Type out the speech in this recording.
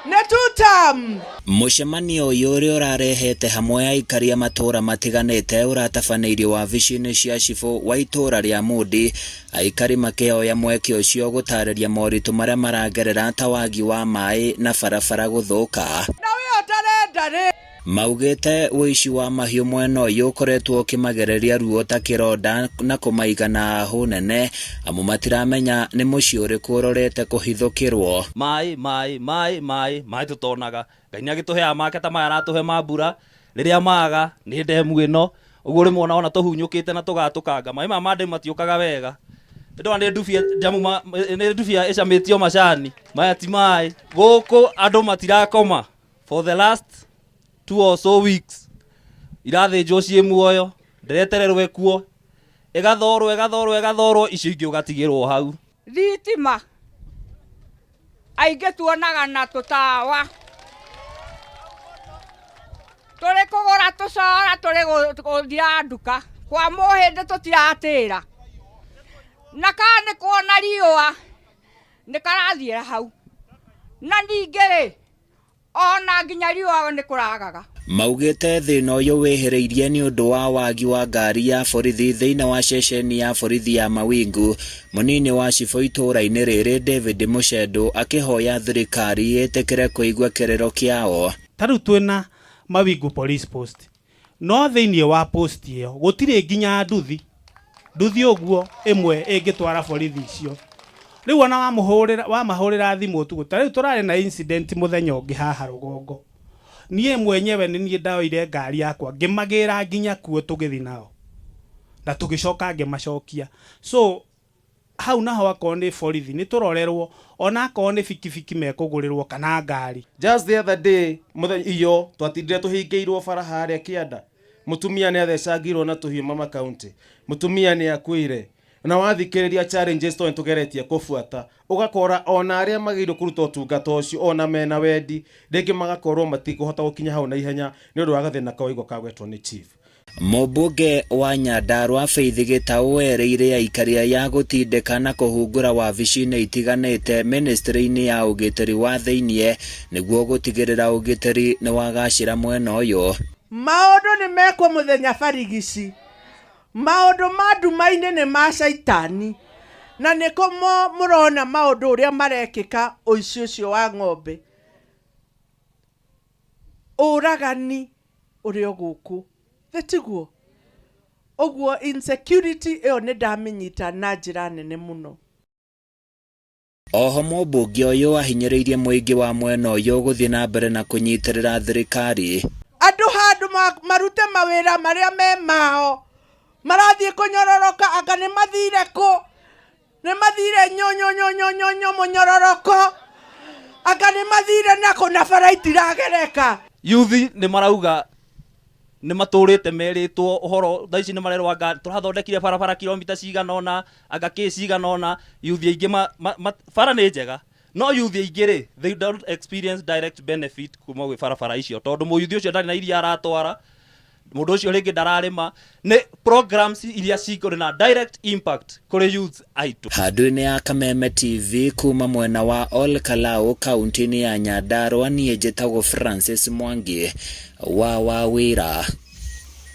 Netutam Mũcemanio ũyũ ũrĩa ũrarehete hamwe aikari a matũũra matiganĩte ũratabanĩirio wabici-inĩ cia cibũ wa itũũra rĩa Mũndi, aikari makĩhoya mweke ũcio gũtarĩria moritũ marĩa maragerera ta wagi wa maĩ na barabara gũthũka. Maugĩte ũici wa mahiũ mwena ũyũ ũkoretwo ũkĩmagereria ruo ta kĩronda na kũmaiga na hũ nene amu matiramenya nĩ mũciĩ ũrĩkũ ũrorete kũhithũkĩrwo. Maĩ tũtonaga Ngai nĩagĩtũheaga make ta maya aratũhe ma mbura rĩrĩa maga nĩ ndemu ĩno ũguo rĩmwe ona tũhunyũkĩte na tũgatũkanga maĩ ma ndemu matiũkaga wega ndona nĩ ndubia jamu nĩ ndubia ĩcamĩtio macani maya ti maĩ gũkũ andũ matirakoma for the last 2 or so weeks irathĩnjwo ciĩ muoyo nderetererwo kuo ĩgathorwo icio ingĩ ũgatigĩrwo hau. Thitima aingĩ tuonaga na tũtawa tũrĩ kũgũra tũcora tũrĩ gũthia nduka kwa mũhĩndĩ tũtiratĩra na kana nĩ kuona riũa nĩ karathiĩra hau na ningĩ ona nginya riũa nĩ kũragaga. Maugĩte thĩna ũyũ wĩhĩrĩirie nĩ ũndũ wa wagi wa ngari ya borithi thĩinĩ wa ceceni ya borithi ya Mawingu. Mũnini wa cibũ itũũra-inĩ rĩrĩ David Mũcendo akĩhoya thirikari ĩtĩkĩre kũigua kĩrĩro kĩao. Tarĩu twĩna Mawingu police post no thĩinĩ wa post ĩyo gũtirĩ nginya nduthi ũguo ĩmwe ĩngĩtwara borithi icio. Rĩu ona wamahũrĩra thimũ tu tarĩu tũrarĩ na incident mũthenya ũngĩ haha Rũgongo. Niĩ mwenyewe nĩ niĩ ndaoire ngari yakwa ngĩmagĩra nginya kuo tũgĩthi nao na tũgĩcoka ngĩmacokia. So hau naho akorwo nĩ borithi nĩ tũrorerwo ona akorwo nĩ bikibiki mekũgũrĩrwo kana ngari. Just the other day mũthenya iyo twatindire tũhingĩirwo bara harĩa Kĩanda mũtumia nĩ athecangirwo na tũhiũ Mama County mũtumia nĩ akuire na wathikĩrĩria challenges to ntugeretie kũbuata ugakora ona arĩa magĩrĩirwo kũruta ũtungata ũcio ona mena wendi rĩngĩ magakorwo matikũhota gũkinya hau na ihenya nĩ ũndũ wa gathĩna kaũigwo kagwetwo nĩ chief. Mũmbunge wa Nyandarua Faith Gĩtaũ erĩire aikari ya gũtindĩka na kũhungũra wabici-inĩ itiganĩte ministry-inĩ ya ũgitĩri wa thĩinĩ nĩguo gũtigĩrĩra ũgitĩri nĩ wagacĩra mwena ũyũ. Maũndũ nĩ mekwo mũthenya barigici maũndũ ma nduma-inĩ nĩ ma caitani na nĩko mũrona maũndũ ũrĩa marekĩka ũici ũcio wa ng'ombe ũragani ũrĩa gũkũ tiguo ũguo insecurity ĩyo nĩ ndamĩnyita na njĩra nene mũno. Oho mũmbunge ũyũ ahinyĩrĩirie mũingĩ wa mwena ũyũ gũthiĩ na mbere na kũnyitĩrĩra thirikari. Andũ handũ marute mawĩra marĩa me mao marathiĩ kũnyororoka anga nĩ mathire kũ nĩ mathire nyonyo mũnyororoko anga nĩ mathire nako na bara itiragereka. Yuthi nĩ marauga nĩ matũrĩte merĩtwo ũhoro thaa ici nĩ marerwo anga tũrathondekire barabara kilomita cigana ona anga kĩ cigana ona yuthi aingĩ bara nĩ njega no yuthi aingĩ rĩ they don't experience direct benefit kuma gwĩ barabara icio tondũ mũyuthi ũcio ndarĩ na iria aratwara mũndũ ũcio rĩngĩ ndararĩma nĩ programs iria cikũrĩ na direct impact kũrĩ youth aitũ. Handũ-inĩ ya Kameme TV kuma mwena wa Ol Kalou kaunti-inĩ ya Nyandarua niĩ njĩtagwo Francis Mwangi wa Wĩra.